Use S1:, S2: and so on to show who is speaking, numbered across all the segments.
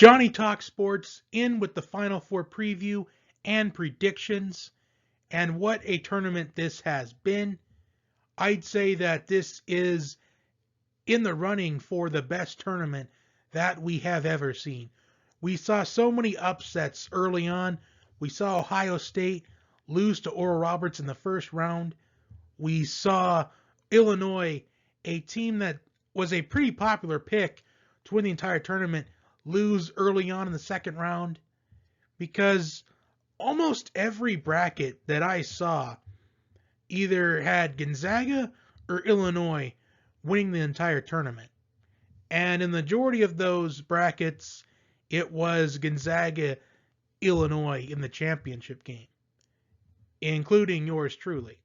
S1: Johnny Talk Sports in with the Final Four preview and predictions. And what a tournament this has been. I'd say that this is in the running for the best tournament that we have ever seen. We saw so many upsets early on. We saw Ohio State lose to Oral Roberts in the first round. We saw Illinois, a team that was a pretty popular pick to win the entire tournament, lose early on in the second round, because almost every bracket that I saw either had Gonzaga or Illinois winning the entire tournament. And in the majority of those brackets, it was Gonzaga, Illinois in the championship game, including yours truly.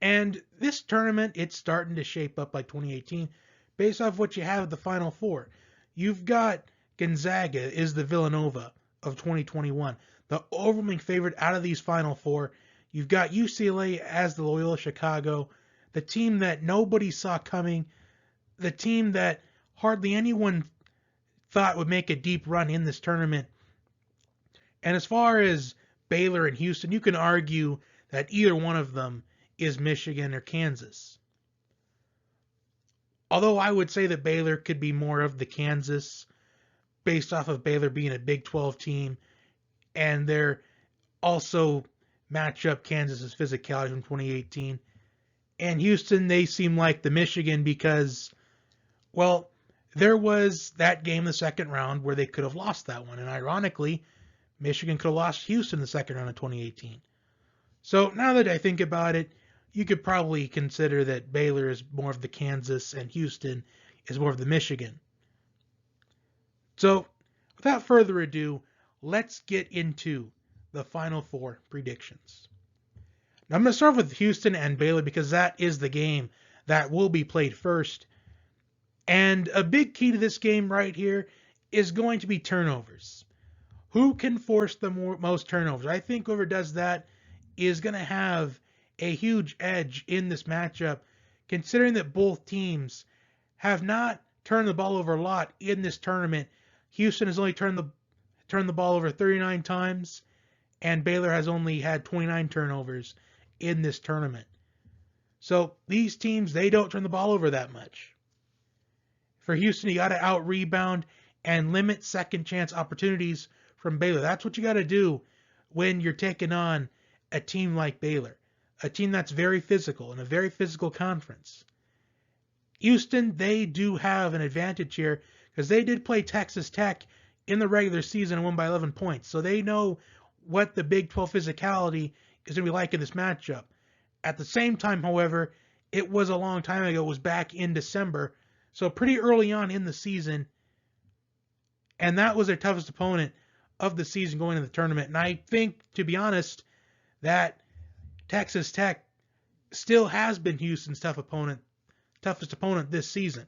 S1: And this tournament, it's starting to shape up like 2018 based off what you have at the Final Four. You've got Gonzaga is the Villanova of 2021, the overwhelming favorite out of these Final Four. You've got UCLA as the Loyola Chicago, the team that nobody saw coming, the team that hardly anyone thought would make a deep run in this tournament. And as far as Baylor and Houston, you can argue that either one of them is Michigan or Kansas. Although I would say that Baylor could be more of the Kansas, based off of Baylor being a Big 12 team, and they're also match up Kansas's physicality from 2018. And Houston, they seem like the Michigan because, well, there was that game in the second round where they could have lost that one. And ironically, Michigan could have lost Houston in the second round of 2018. So now that I think about it, you could probably consider that Baylor is more of the Kansas and Houston is more of the Michigan. So without further ado, let's get into the Final Four predictions. Now I'm going to start with Houston and Baylor because that is the game that will be played first. And a big key to this game right here is going to be turnovers. Who can force the most turnovers? I think whoever does that is going to have a huge edge in this matchup, considering that both teams have not turned the ball over a lot in this tournament. Houston has only turned the ball over 39 times, and Baylor has only had 29 turnovers in this tournament. So these teams, they don't turn the ball over that much. For Houston, you got to out-rebound and limit second chance opportunities from Baylor. That's what you got to do when you're taking on a team like Baylor, a team that's very physical in a very physical conference. Houston, they do have an advantage here because they did play Texas Tech in the regular season and won by 11 points. So they know what the Big 12 physicality is going to be like in this matchup. At the same time, however, it was a long time ago. It was back in December. So pretty early on in the season. And that was their toughest opponent of the season going into the tournament. And I think, to be honest, that Texas Tech still has been Houston's toughest opponent this season.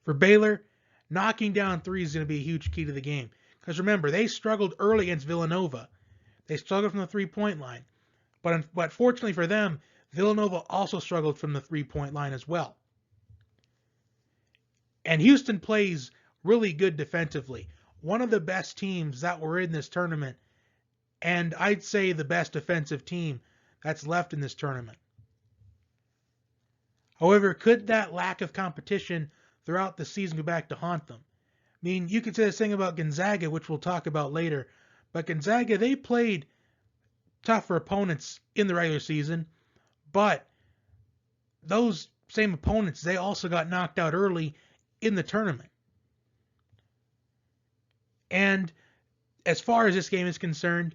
S1: For Baylor, knocking down threes is going to be a huge key to the game. Because remember, they struggled early against Villanova. They struggled from the three-point line. But fortunately for them, Villanova also struggled from the three-point line as well. And Houston plays really good defensively. One of the best teams that were in this tournament, and I'd say the best defensive team that's left in this tournament. However, could that lack of competition throughout the season go back to haunt them? I mean, you could say the thing about Gonzaga, which we'll talk about later, but Gonzaga, they played tougher opponents in the regular season, but those same opponents, they also got knocked out early in the tournament. And as far as this game is concerned,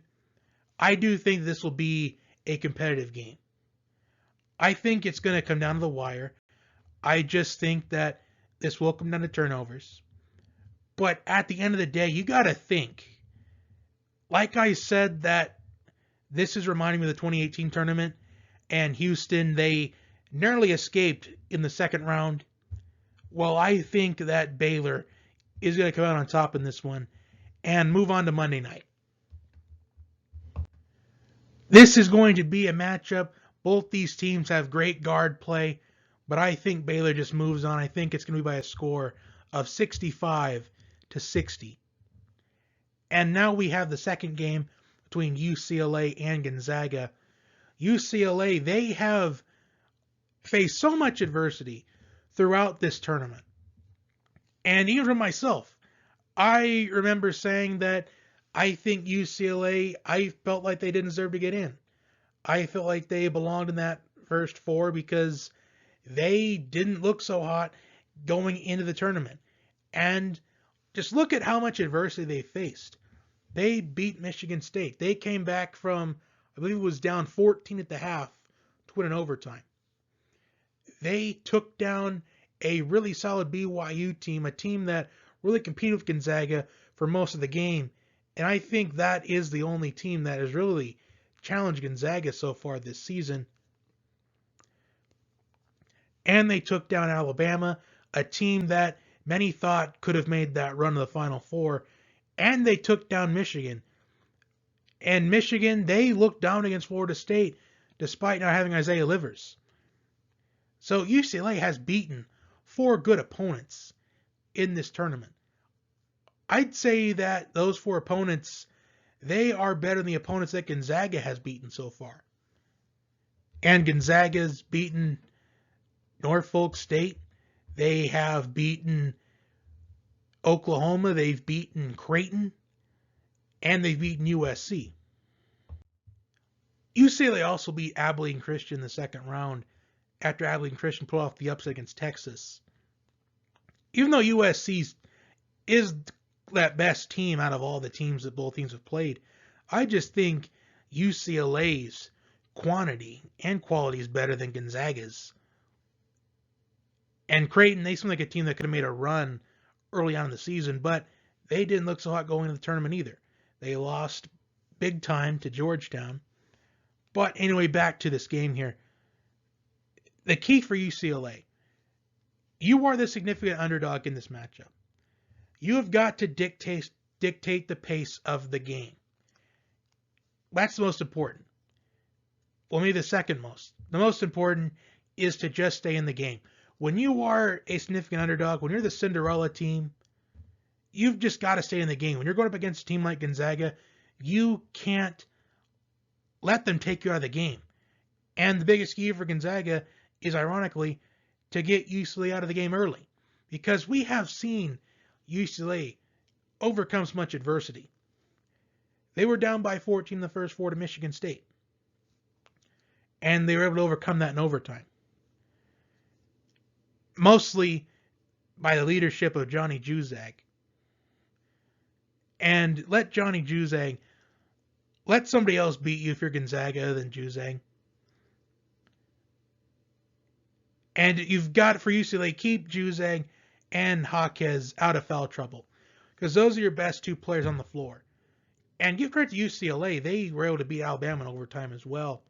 S1: I do think this will be a competitive game. I think it's going to come down to the wire. I just think that this will come down to turnovers. But at the end of the day, you got to think. Like I said, that this is reminding me of the 2018 tournament, and Houston, they narrowly escaped in the second round. Well, I think that Baylor is going to come out on top in this one and move on to Monday night. This is going to be a matchup. Both these teams have great guard play, but I think Baylor just moves on. I think it's going to be by a score of 65-60. And now we have the second game between UCLA and Gonzaga. UCLA, they have faced so much adversity throughout this tournament. And even for myself, I remember saying that I think UCLA, I felt like they didn't deserve to get in. I felt like they belonged in that first four because they didn't look so hot going into the tournament. And just look at how much adversity they faced. They beat Michigan State. They came back from, I believe it was down 14 at the half to win in overtime. They took down a really solid BYU team, a team that really competed with Gonzaga for most of the game. And I think that is the only team that has really challenged Gonzaga so far this season. And they took down Alabama, a team that many thought could have made that run to the Final Four. And they took down Michigan. And Michigan, they looked down against Florida State despite not having Isaiah Livers. So UCLA has beaten 4 good opponents in this tournament. I'd say that those 4 opponents, they are better than the opponents that Gonzaga has beaten so far. And Gonzaga's beaten Norfolk State. They have beaten Oklahoma. They've beaten Creighton. And they've beaten USC. UCLA also beat Abilene Christian in the second round after Abilene Christian pulled off the upset against Texas. Even though USC is that best team out of all the teams that both teams have played, I just think UCLA's quantity and quality is better than Gonzaga's. And Creighton, they seem like a team that could have made a run early on in the season, but they didn't look so hot going into the tournament either. They lost big time to Georgetown. But anyway, back to this game here. The key for UCLA, you are the significant underdog in this matchup. You have got to dictate the pace of the game. That's the most important. Well, maybe the second most. The most important is to just stay in the game. When you are a significant underdog, when you're the Cinderella team, you've just got to stay in the game. When you're going up against a team like Gonzaga, you can't let them take you out of the game. And the biggest key for Gonzaga is, ironically, to get UCLA out of the game early. Because we have seen UCLA overcome so much adversity. They were down by 14 in the first 4 to Michigan State. And they were able to overcome that in overtime. Mostly by the leadership of Johnny Juzang. And let Johnny Juzang, let somebody else beat you if you're Gonzaga than Juzang. And you've got, for UCLA, keep Juzang and Jaquez out of foul trouble. Because those are your best 2 players on the floor. And give credit to UCLA, they were able to beat Alabama in overtime as well.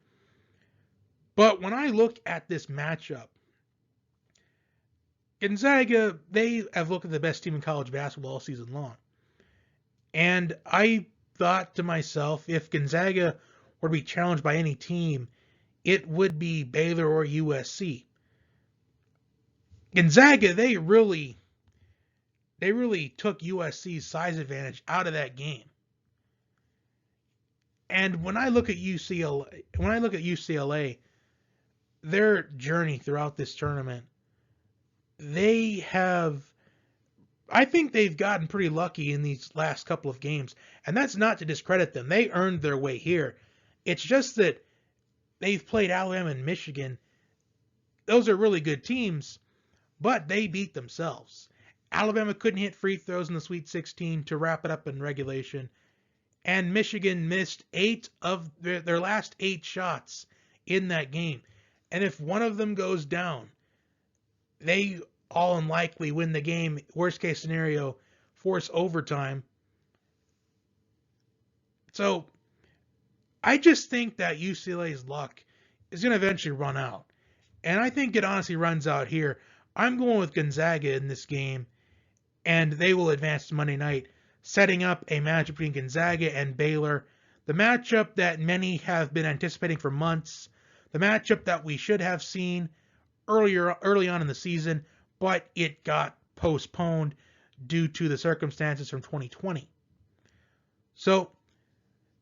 S1: But when I look at this matchup, Gonzaga, they have looked at the best team in college basketball all season long. And I thought to myself, if Gonzaga were to be challenged by any team, it would be Baylor or USC. Gonzaga, they really took USC's size advantage out of that game. And when I look at UCLA, their journey throughout this tournament, I think they've gotten pretty lucky in these last couple of games. And that's not to discredit them. They earned their way here. It's just that they've played Alabama and Michigan. Those are really good teams, but they beat themselves. Alabama couldn't hit free throws in the Sweet 16 to wrap it up in regulation. And Michigan missed 8 of their last 8 shots in that game. And if one of them goes down, they all unlikely win the game. Worst case scenario, force overtime. So I just think that UCLA's luck is going to eventually run out. And I think it honestly runs out here. I'm going with Gonzaga in this game, and they will advance to Monday night, setting up a matchup between Gonzaga and Baylor. The matchup that many have been anticipating for months. The matchup that we should have seen early on in the season, but it got postponed due to the circumstances from 2020. So,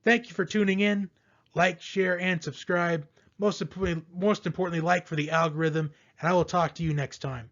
S1: thank you for tuning in. Like, share, and subscribe. Most importantly, like for the algorithm, and I will talk to you next time.